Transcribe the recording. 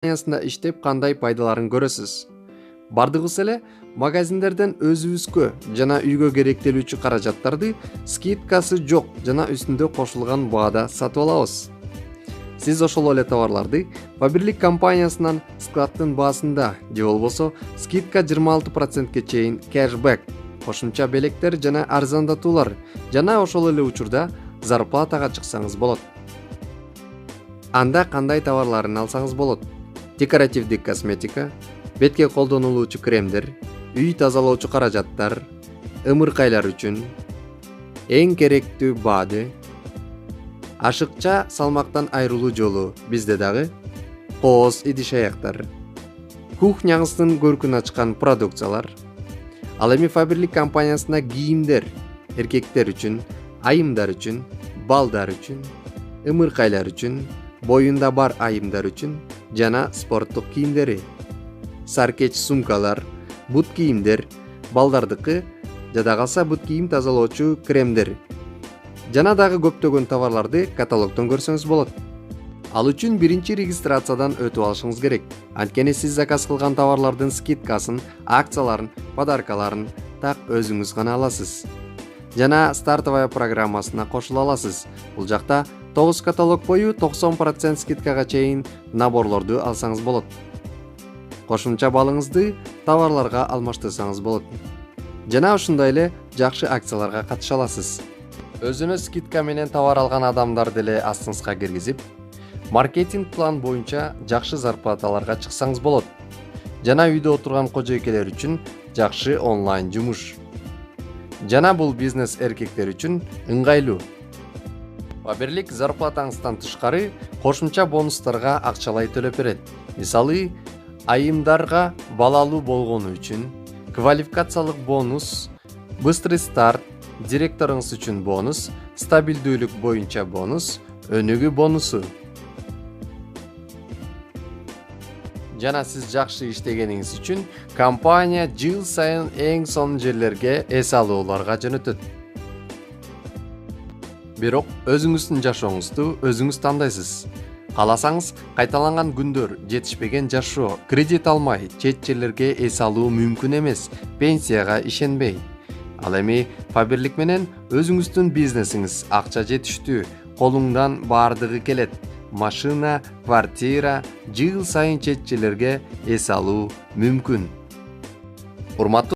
компаниясында иштеп кандай пайдаларын көрөсүз? Бардыгыбыз эле магазиндерден өзүбүзгө жана үйгө керектелүүчү каражаттарды скидкасы жок жана үстүндө кошулган баада сатып алабыз. Сиз ошол эле товарларды Фаберлик компаниясынан складтын баасында же болбосо скидка 26%ке чейин кэшбэк, кошумча белектер жана арзандатуулар жана ошол эле учурда зарплатага чыксаңыз болот. Анда кандай товарларын алсаңыз болот? Декоративдик косметика, бетке колдонулуучу кремдер, үй тазалоочу каражаттар, ымыркайлар үчүн, эң керектүү баады, ашыкча салмактан айрылуу жолу бизде дагы, кооз идиш аяктар, кухняңыздын көркүн ачкан продукциялар. Ал эми Фаберлик компаниясына кийимдер, эркектер үчүн, айымдар үчүн, балдар үчүн, ымыркайлар үчүн, боюнда бар айымдар үчүн жана спорттук кийимдери, саркеч сумкалар, бут кийимдер, балдардыкы, жада калса бут кийим тазалоочу кремдер жана дагы көптөгөн товарларды каталогдон көрсөңүз болот. Ал үчүн биринчи регистрациядан өтүп алышыңыз керек. Анткени сиз заказ кылган товарлардын скидкасын, акцияларын, подаркаларын так өзүңүз гана аласыз. Жана стартовая программасына кошула аласыз. Бул жакта 9 каталог бою 90% скидкага чейин наборлорду алсаңыз болот. Кошумча балыңызды товарларга алмаштырсаңыз болот. Жана ушундай эле жакшы акцияларга катыша аласыз. Өзүнө скидка менен товар алган адамдарды деле астыңызга киргизип, маркетинг план боюнча жакшы зарплаталарга чыксаңыз болот. Жана үйдө отурган кожойкелер үчүн жакшы онлайн жумуш. Жана бул бизнес эркектер үчүн ыңгайлуу. Фаберлик зарплатаңыздан тышкары кошумча бонустарга акчалай төлөп берет. Мисалы, айымдарга балалуу болгону үчүн квалификациялык бонус, быстрый старт, директоруңуз үчүн бонус, стабилдүүлүк боюнча бонус, өнүгүү бонусу. Жана сиз жакшы иштегениңиз үчүн компания жыл сайын эң сонун жерлерге эс алууларга жөнөтөт. Бирок өзүңүздүн жашооңузду өзүңүз тандайсыз. Кааласаңыз, кайталанган күндөр, жетишпеген жашоо, кредит алмай, чет жерлерге эс алуу мүмкүн эмес, пенсияга ишенбей. Ал эми Фаберлик менен өзүңүздүн бизнесиңиз акча жетиштүү, колуңдан баардыгы келет. Машина, квартира, жыл сайын чет жерлерге эс алуу мүмкүн. Урматтуу